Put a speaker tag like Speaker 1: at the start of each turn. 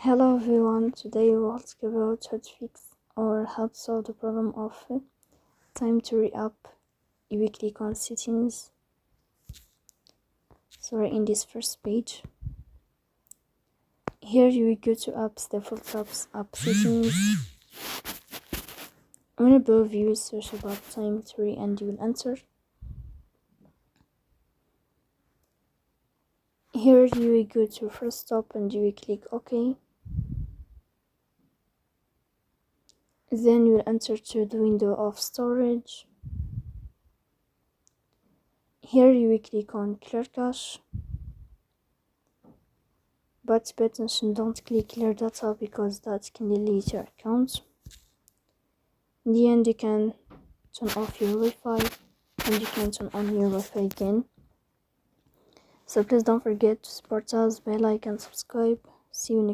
Speaker 1: Hello everyone, today we'll talk about how to fix or how to solve the problem of TimeTree app. You will click on settings, in this first page. Here you will go to apps, default apps, app settings. On above you will search about TimeTree and you will enter. Here you will go to Forcestop and you will click OK. Then you will enter to the window of storage. Here you will click on clear cache. But pay attention, don't click clear data because that can delete your account. In the end, you can turn off your Wi-Fi and you can turn on your Wi-Fi again. So please don't forget to support us by like and subscribe. See you next time.